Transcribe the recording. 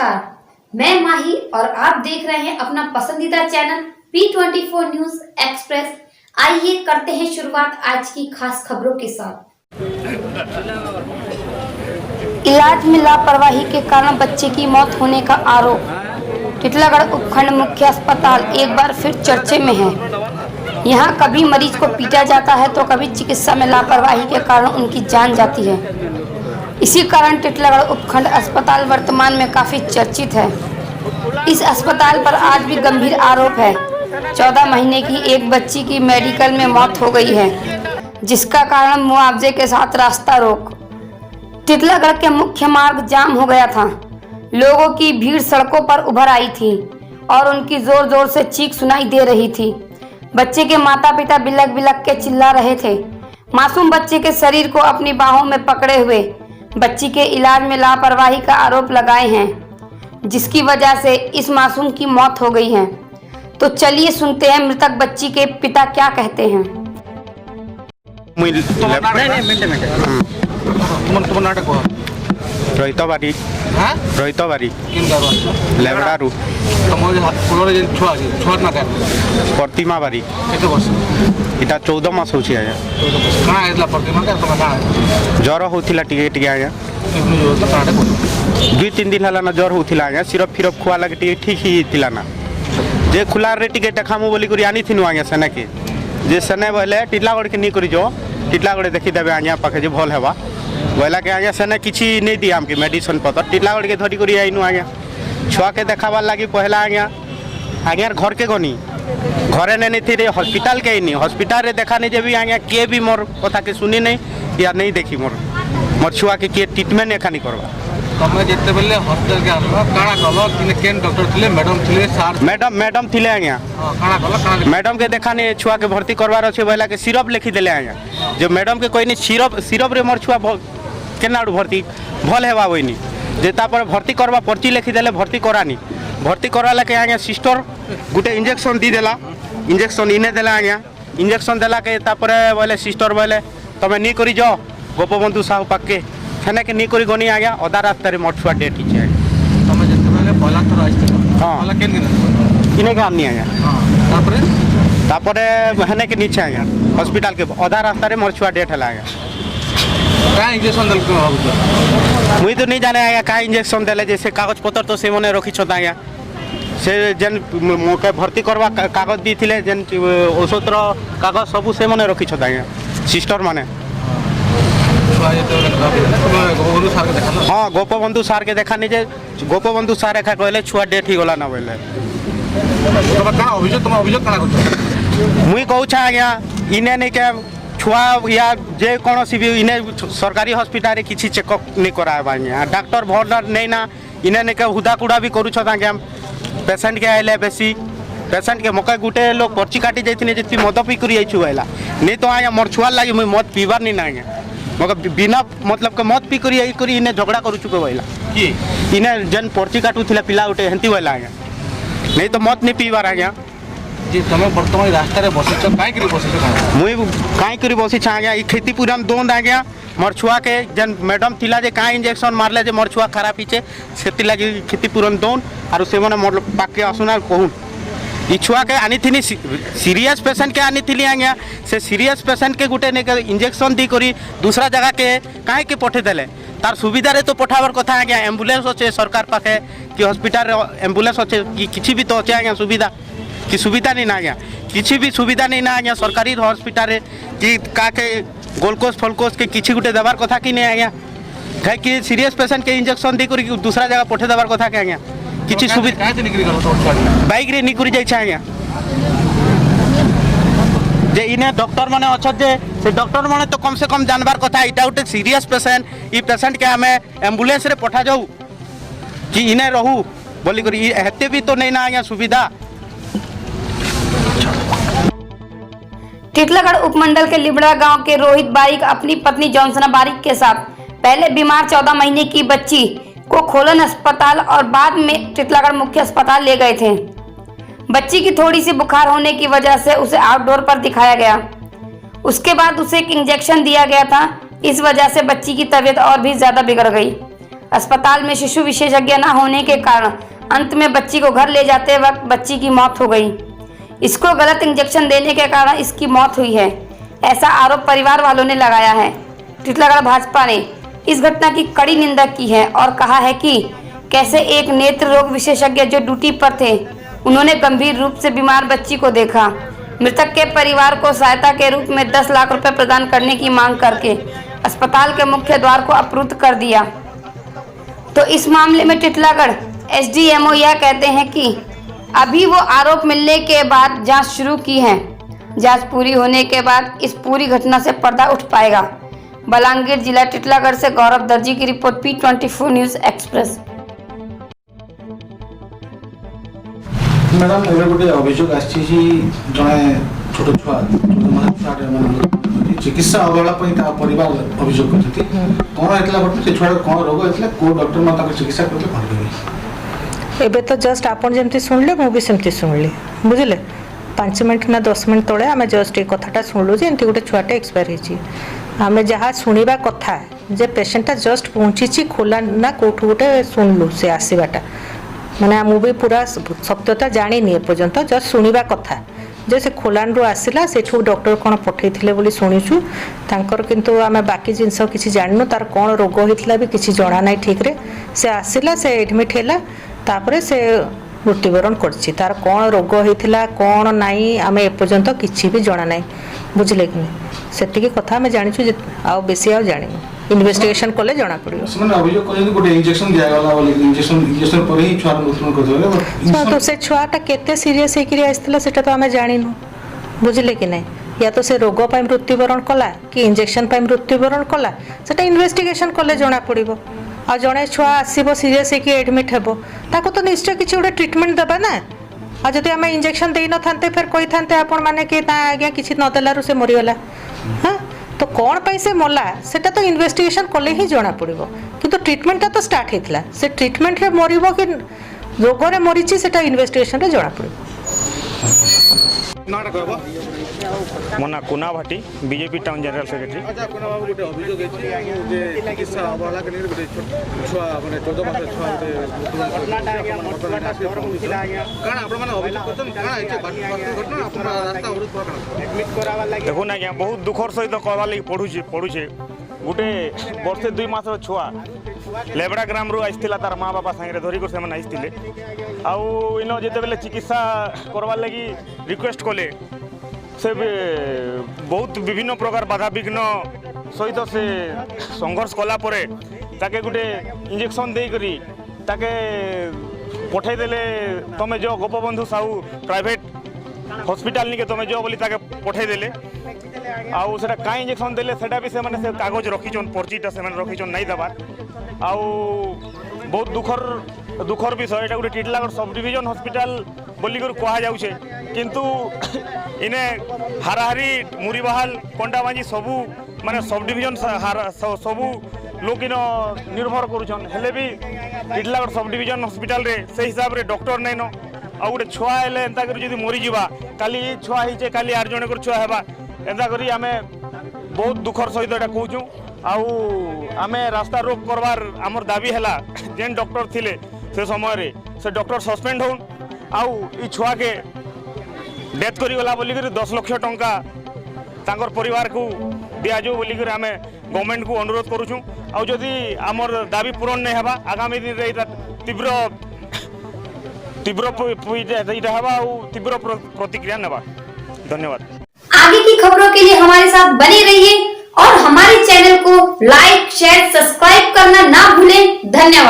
नमस्कार, मैं माही और आप देख रहे हैं अपना पसंदीदा चैनल P24 न्यूज एक्सप्रेस। आइए करते हैं शुरुआत आज की खास खबरों के साथ। इलाज में लापरवाही के कारण बच्चे की मौत होने का आरोप। टिटलागढ़ उपखंड मुख्य अस्पताल एक बार फिर चर्चे में है। यहाँ कभी मरीज को पीटा जाता है तो कभी चिकित्सा में लापरवाही के कारण उनकी जान जाती है। इसी कारण टिटलागढ़ उपखंड अस्पताल वर्तमान में काफी चर्चित है। इस अस्पताल पर आज भी गंभीर आरोप है। 14 महीने की एक बच्ची की मेडिकल में मौत हो गई है, जिसका कारण मुआवजे के साथ रास्ता रोक। टिटलागढ़ के मुख्य मार्ग जाम हो गया था। लोगों की भीड़ सड़कों पर उभर आई थी और उनकी जोर जोर से चीख सुनाई दे रही थी। बच्चे के माता पिता बिलक बिलक के चिल्ला रहे थे। मासूम बच्चे के शरीर को अपनी बाहों में पकड़े हुए बच्ची के इलाज में लापरवाही का आरोप लगाए हैं, जिसकी वजह से इस मासूम की मौत हो गई है। तो चलिए सुनते हैं मृतक बच्ची के पिता क्या कहते हैं। रोहित बारी रोहित बारी लेवड़ारू प्रतिमा बारी इटा 14 मास होची आया ज्वर होथिला टिके टिके आया 2-3 दिन हला ना ज्वर होथिला आया सिरप फिरप खुआ लगे टिके ठीक ही थिला ना जे खुला रे टिके देखामु बोली करी आनी थिनु आया सने के जे सने बोले टिटलागढ़ के नी करी जो टिटलागढ़ देखि देबे आया पाखे जे भल हेबा बोला के आगे सेने किसी नहीं दिया हमके मेडिसिन पतर टिटलागढ़ के धरी करी आइनु आगे छुआ के देखाबार लगी पहला आगे घर के गनी घरे नहीं थी हॉस्पिटल के ही हॉस्पिटल रे देखा नहीं जब आगे किए भी मोर कथा के सुनी नहीं या नहीं देखी मोर छुआ के किए ट्रीटमेंट एखा नहीं करवा तमे जेते बेले हॉस्पिटल के आलो काना कलो किने केन डॉक्टर थिले मैडम थिले सर मैडम थिले आगे काना कलो मैडम के देखा नहीं छुआ के भर्ती करवार अच्छे बोला के सिरप लिखी देले आगे जो मैडम के कोई नहीं सिरप रे मोर छुआ केनाडू भर्ती भल हेबा वही जेता पर भर्ती करवा पर्ची लिखी देले भर्ती करानी भर्ती करवाला के आगे सिस्टर गुटे इंजेक्शन दी देला इंजेक्शन इने देला आगे इंजेक्शन देला के तापर बोले सिस्टर बोले तमे नी करी जाओ गोपबंधु साहू पाके छने के नी करी गनी आगे अधा रास्ता रे मठुआ डेट हिचे तमे जेते बेले पहला थोर आइछ हां पहला केन दिन इने काम नी आगे हां तापर हने के नीचे आगे हॉस्पिटल के आधा रास्ता रे मठुआ डेट हला आगे का इंजेक्शन दल को होबो मुई तो नहीं जाने आया का इंजेक्शन देले जैसे कागज पत्र तो से मने रखी छता आया से जेन मोके भर्ती करवा कागज दी थिले जेन औषधर कागज सब से मने रखी छता आया सिस्टर माने हाँ गोपबंधु सार के देखा नहीं जे गोपबंधु सार एखा कहले छुआ डेट ही गला ना बोले तुम अभियोग करा मुई कहू छा आया इने नहीं के छुआ या जे कौन सी भी इन्हें सरकारी हॉस्पिटल रे किसी चेकअप नहीं कराबा डॉक्टर भल नहीं ना इन्हें नहीं के हुदा कुड़ा भी करूँ पेसेंट के आइले बेसी पेसेंट के मकई गुटे लोग पर्ची काटी जाती जी मद पी कर आइला नहीं तो आया मोर छुआ लगी मुझे मद पीबार नहीं ना आगे मगर बिना मतलब के मद पी कर इन्हें झगड़ा करूँ कहला इन्हें जेन पर्ची काटुला पिला उठे हेंती बोला आगे नहीं तो मद नहीं पीबार आगे जी तमे वर्तमान रास्ता रे बसिछ काई करी बसिछ मुई काई करी बसी छा गया ई खेती पूरा दोंद आ गया मोर छुआ के जन मैडम थिला जे काई इंजेक्शन मारले जे मोर छुआ खराब हिचे सेति लागि खेती पूरन दोन आरो से माने मोर पाके असुना कहू ई छुआ के आनी थिनी सीरियस पेशेंट के आनी थिली आ गया से सीरियस पेशेंट के गुटे ने इंजेक्शन दी करी दूसरा जगह के काई के पठे देले तार सुविधा रे तो पठावर कथा आ गया एम्बुलेंस अच्छे सरकार पाखे कि हॉस्पिटल एम्बुलेंस अच्छे कि किछि भी तो अच्छे आ गया सुविधा कि सुविधा नहीं ना गया किसी भी सुविधा नहीं ना गया सरकारी हॉस्पिटल कि काके गोलकोस फलकोस के किसी गुटे देवार कथा कि नहीं आ गया कहीं कि सीरियस पेशेंट के इंजेक्शन दी करी दूसरा जगह पठे देवार कथा के आ गया किसी सुविधा बाइक रे निकरी जाइछा आ गया जे इने डॉक्टर माने अच्छा जे से डॉक्टर माने तो कम से कम जानबार कथा इटा उटे सीरियस पेशेंट ई पेशेंट के हमें एम्बुलेंस रे पठा जाऊ कि इने रहू बोली करी हेते भी तो नहीं ना आ गया सुविधा। टिटलागढ़ उपमंडल के लिबड़ा गांव के रोहित बारिक अपनी पत्नी जॉनसना बारिक के साथ पहले बीमार 14 महीने की बच्ची को खोलन अस्पताल और बाद में टिटलागढ़ मुख्य अस्पताल ले गए थे। बच्ची की थोड़ी सी बुखार होने की वजह से उसे आउटडोर पर दिखाया गया। उसके बाद उसे एक इंजेक्शन दिया गया था। इस वजह से बच्ची की तबीयत और भी ज्यादा बिगड़ गई। अस्पताल में शिशु विशेषज्ञ न होने के कारण अंत में बच्ची को घर ले जाते वक्त बच्ची की मौत हो गई। इसको गलत इंजेक्शन देने के कारण इसकी मौत हुई है, ऐसा आरोप परिवार वालों ने लगाया है। टिटलागढ़ भाजपा ने इस घटना की कड़ी निंदा की है और कहा है कि कैसे एक नेत्र रोग विशेषज्ञ जो ड्यूटी पर थे, उन्होंने गंभीर रूप से बीमार बच्ची को देखा। मृतक के परिवार को सहायता के रूप में 10 लाख रुपए प्रदान करने की मांग करके अस्पताल के मुख्य द्वार को अवरुद्ध कर दिया। तो इस मामले में टिटलागढ़ एसडीएमओ यह कहते हैं कि अभी वो आरोप मिलने के बाद जांच शुरू की है। जांच पूरी होने के बाद इस पूरी घटना से पर्दा उठ पाएगा। बलांगीर जिला टिटलागढ़ से गौरव दर्जी की report, P24 news express. Madam एवं गोटे अभियोग आसी जड़े छोट छुआ चिकित्सा अवहेला परिवार अभियोग करते कौन होता घटना छुआ कौन रोग होता कौ डॉक्टर चिकित्सा करते एबे तो जस्ट आपन जमती सुनले मुझे सेमती शुणिली बुझे 5 मिनट ना 10 मिनट तले आम जस्ट ये कथाटा शुणलु जे एमती गोटे छुआटे एक्सपायर होती आम जहाँ शुणा कथा जे पेसेंटा जस्ट पहुँची खोला ना कौटू गोटे शुणलु से आसवाटा माने मुझे पूरा सत्यता जानी एपर्यंत जस्ट शुणा कथा जे से खोलान रू आसला से डॉक्टर कौन पठे बोली शुणुचु तांकर किंतु आम बाकी जिनस किसी जानू तार कौन रोग होता भी किसी जना ना ठीक रे से आसला से एडमिट है तापरे से मृत्युवरण करछि तार कौन रोग होता कौन नाई आम एपर्यंत किसी भी जना ना बुझले कि से कथा आम जाचु आ बेसी आ जानी इन्वेस्टिगेशन कले जना पड़ो तो से छुआटा केते सीरियस होकर आसला सेटा तो आम जानिनु बुझले कि नहीं या तो से रोग पर मृत्युवरण कला कि इंजेक्शन पर मृत्युवरण कला सेटा इन्वेस्टिगेशन कले जना पड़ो आ जड़े छुआ आसब सीरियस होकर एडमिट हेबो ताको तो निश्चय किसी गोटे ट्रिटमेंट देबा ना आ जदि आम इंजेक्शन दे न थांते फिर कही थांते आपण माने कि ना आज्ञा किसी नदेलु से मरीगला हाँ तो कौन पाई से मरला सेटा तो इन्वेस्टिगेशन कले ही जना पड़ो किंतु ट्रिटमेंटा तो स्टार्ट होता से ट्रिटमेंट रे मरिबो कि रोग रे मरीची सेटा इन्वेस्टिगेशन रे जना पड़ो। मो ना कुना Bhati BJP town general secretary. अच्छा कुना बाबू गोटे अभियोग जे चिकित्सा अवहेला के गोटे छुआ माने 14 मास छुआ घटनाटा आज्ञा घटनाटा डर होतिला आज्ञा काना आपण माने अभियोग करछन काना हे घटना आपण रास्ता अवरुद्ध करना एडमिट करावा लागि देखो ना आज्ञा बहुत दुखर सहित कहवा लागि पढुछे गोटे वर्षे 2 मास छुआ लेबड़ा ग्राम रू आइस्तिला तार माँ बापा संगे धरिक से आइस्तिले आउ इन जिते बेले चिकित्सा करवार लगी रिक्वेस्ट कले से बहुत विभिन्न प्रकार बाधा विघ्न सहित से संघर्ष कला परे ताके गोटे इंजेक्शन देकरी ताके पठेदेले तमे जो गोपबंधु साहू प्राइवेट हॉस्पिटल निके तमे जो बोली ताके पठेदेले आउ सेटा का इंजेक्शन देले सेटा भी से माने से कागज रखिछन पर्चीटा से माने रखिछन नहीं दबार आउ बहुत दुखर विषय एटा गोटे टिटलागढ़ सब डिविजन हॉस्पिटल बोली कर कहा जाउछे किंतु इने हाराहारी मुरीबाहाल कंडाबाजी सबू माने सब डिविजन सबू लोक इन निर्भर करुछन हेले भी टिटलागढ़ सब डिविजन हॉस्पिटल रे से हिसाब रे डॉक्टर नैन आ गोटे छुआ हेले एंता करी जदि मरी जिबा काली छुआ हिचे काली आर जणे कर छुआ हेबा एंता करी आमे बहुत दुखर सहित एटा कहूछु आउ आमे रास्ता रोक करवार आमर दाबी हैला जेन डॉक्टर थिले से समय रे से डॉक्टर सस्पेंड होन आउ ई छुआ के डेथ करी गला बोली कर 10 लाख टंका तांकर परिवार को दिया जो बोली कर आमे गवर्नमेंट को अनुरोध करूछु आउ जदि आमर दाबी पूरण नहीं हेबा आगामी दिन रे तीव्र तीव्र प्रतिक्रिया नेबा। धन्यवाद। आगे की खबरों के लिए हमारे साथ बने रहिए और हमारे चैनल को लाइक, शेयर, सब्सक्राइब करना ना भूलें। धन्यवाद।